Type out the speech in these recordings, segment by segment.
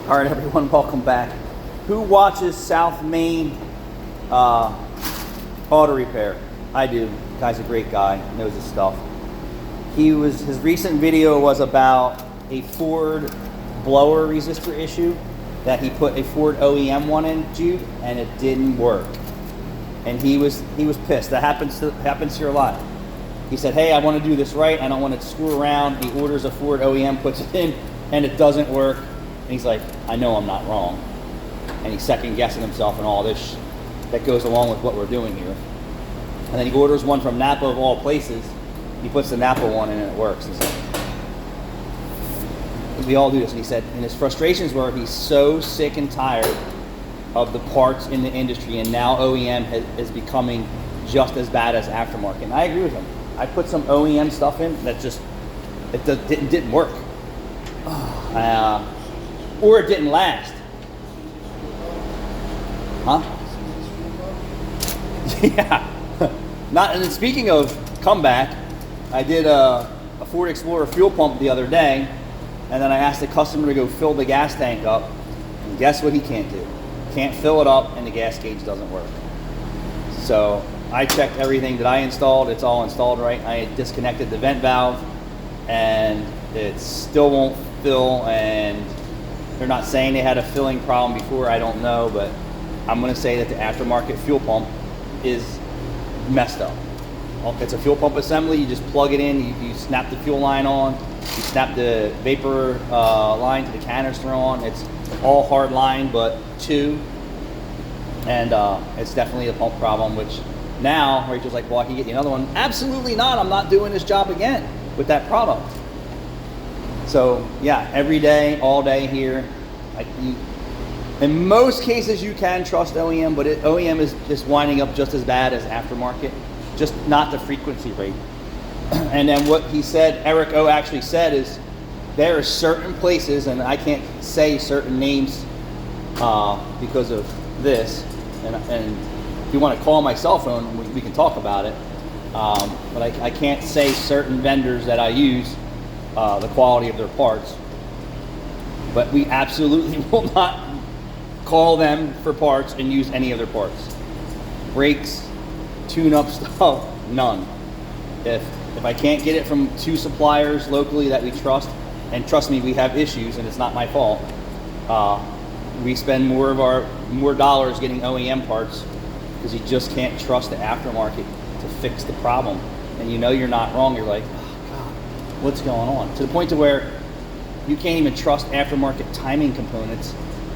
All right, everyone, welcome back. Who watches South Main auto repair? I do. Guy's a great guy, knows his stuff. His recent video was about a Ford blower resistor issue that he put a Ford OEM one in, Jude, and it didn't work. And he was pissed. That happens here a lot. He said, hey, I want to do this right. I don't want to screw around. He orders a Ford OEM, puts it in, and it doesn't work. And he's like, I know I'm not wrong. And he's second guessing himself and all this that goes along with what we're doing here. And then he orders one from Napa of all places. He puts the Napa one in and it works. He's like, we all do this. And he said, and his frustrations were he's so sick and tired of the parts in the industry, and now OEM is becoming just as bad as aftermarket. And I agree with him. I put some OEM stuff in that just didn't work. Or it didn't last. Huh? Yeah. Not. And then speaking of comeback, I did a Ford Explorer fuel pump the other day, and then I asked the customer to go fill the gas tank up, and guess what he can't do? Can't fill it up, and the gas gauge doesn't work. So I checked everything that I installed. It's all installed right. I had disconnected the vent valve, and it still won't fill, and they're not saying they had a filling problem before. I don't know, but I'm going to say that the aftermarket fuel pump is messed up. It's a fuel pump assembly. You just plug it in, you snap the fuel line on, you snap the vapor line to the canister on. It's all hard line but two, and it's definitely a pump problem, which now Rachel's like, well, I can get you another one. Absolutely not. I'm not doing this job again with that product. So yeah, every day, all day here. In most cases, you can trust OEM, but OEM is just winding up just as bad as aftermarket, just not the frequency rate. And then what he said, Eric O actually said, is there are certain places, and I can't say certain names because of this, and if you want to call my cell phone, we can talk about it, but I can't say certain vendors that I use the quality of their parts, but we absolutely will not call them for parts and use any of their parts. Brakes, tune-up stuff, none. If I can't get it from two suppliers locally that we trust, and trust me, we have issues and it's not my fault, we spend more dollars getting OEM parts because you just can't trust the aftermarket to fix the problem. And you know you're not wrong. You're like, oh God, what's going on? To the point to where you can't even trust aftermarket timing components.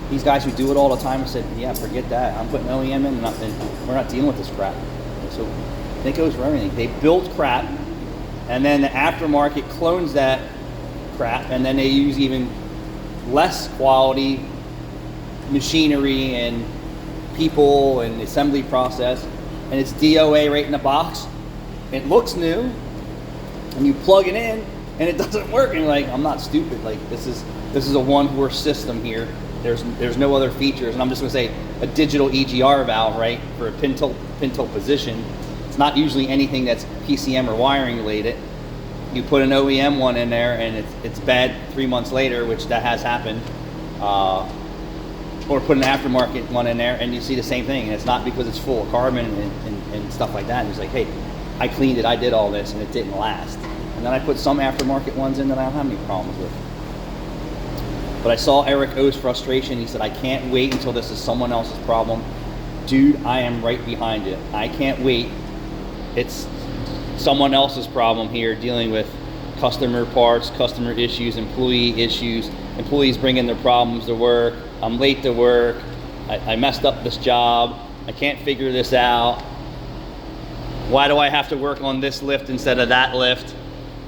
These guys who do it all the time have said, yeah, forget that. I'm putting OEM in and we're not dealing with this crap. So it goes for everything. They build crap, and then the aftermarket clones that crap, and then they use even less quality machinery and people and assembly process, and it's DOA right in the box. It looks new, and you plug it in, and it doesn't work. And you're like, I'm not stupid. Like this is a one-horse system here. There's no other features, and I'm just going to say a digital EGR valve, right, for a pin tilt position. It's not usually anything that's PCM or wiring related. You put an OEM one in there, and it's bad 3 months later, which that has happened. Or put an aftermarket one in there, and you see the same thing, and it's not because it's full of carbon and stuff like that. And it's like, hey, I cleaned it, I did all this, and it didn't last. And then I put some aftermarket ones in that I don't have any problems with. But I saw Eric O's frustration. He said, I can't wait until this is someone else's problem. Dude, I am right behind you. I can't wait. It's someone else's problem here, dealing with customer parts, customer issues, employee issues, employees bringing their problems to work. I'm late to work. I messed up this job. I can't figure this out. Why do I have to work on this lift instead of that lift?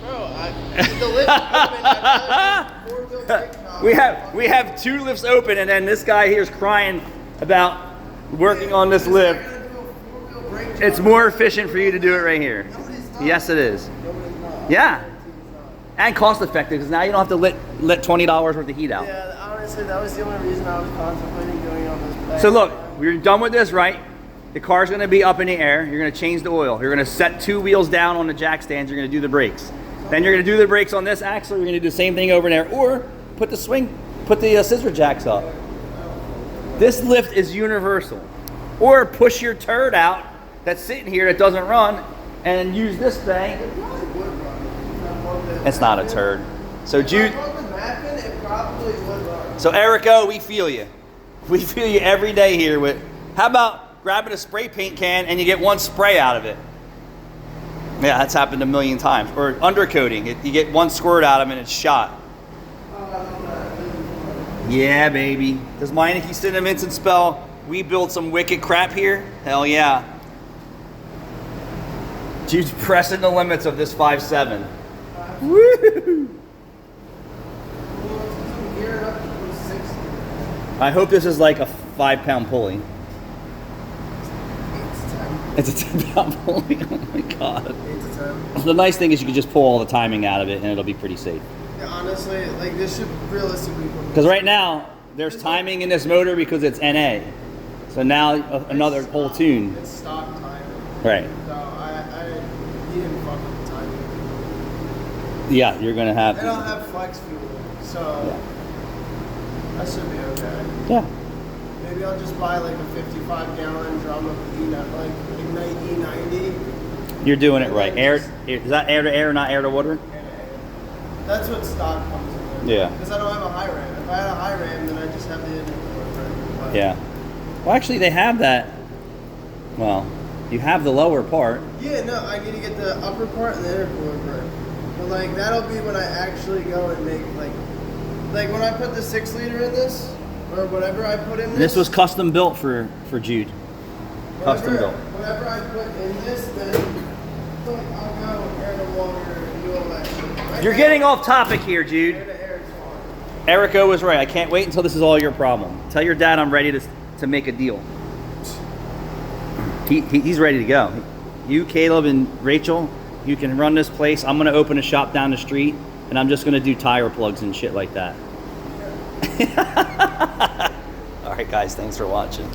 Bro, the lift open. I four-wheel brake we have two lifts open, and then this guy here is crying about working on this lift. It's more efficient for you to do it right here. No, it is not. Yes, it is. No, it is not. Yeah, and cost effective, because now you don't have to let $20 worth of heat out. Yeah, honestly, that was the only reason I was contemplating going on this plan. So look, we're done with this, right? The car's going to be up in the air. You're going to change the oil. You're going to set two wheels down on the jack stands. You're going to do the brakes. Then you're going to do the brakes on this axle. You're going to do the same thing over there, or put the swing Put the scissor jacks up. This lift is universal. Or push your turd out that's sitting here that doesn't run and use this thing. It probably would run. It's not a turd. So Jude. If I plugged the map in, it probably would run. So Erico, we feel you. We feel you every day here with, how about grabbing a spray paint can and you get one spray out of it? Yeah, that's happened a million times. Or undercoating, you get one squirt out of it and it's shot. Yeah, baby. Does Meineke Cinnamons and spell, we built some wicked crap here? Hell yeah. Jude's pressing the limits of this 5.7. Woo! I hope this is like a 5-pound pulley. It's a 10-pound pulley. Oh my god. 8 to 10. The nice thing is you can just pull all the timing out of it and it'll be pretty safe. Yeah, honestly, like this should realistically. Because right now there's timing in this motor because it's NA. So now another whole tune. It's stock timing. Right. So he didn't fuck with the timing. Yeah, you're gonna have. And I'll have flex fuel, so that should be okay. Yeah. Maybe I'll just buy like a 55-gallon drum of Ignite E90. You're doing it right. Air is that air to air, not air to water? That's what stock comes in. Yeah. Because I don't have a high ram. If I had a high ram, then I just have the intercooler. Yeah. Well, actually, they have that. Well, you have the lower part. Yeah, no, I need to get the upper part and the intercooler part. But like that'll be when I actually go and make like when I put the 6 liter in this or whatever I put in this. This was custom built for Jude. Custom built. Whatever I put in this, then I'll go air to water and do all that shit. Right You're now, getting off topic here, Jude. air to air is fine. Erico was right. I can't wait until this is all your problem. Tell your dad I'm ready to make a deal. He's ready to go. You, Caleb, and Rachel, you can run this place. I'm going to open a shop down the street, and I'm just going to do tire plugs and shit like that. All right, guys. Thanks for watching.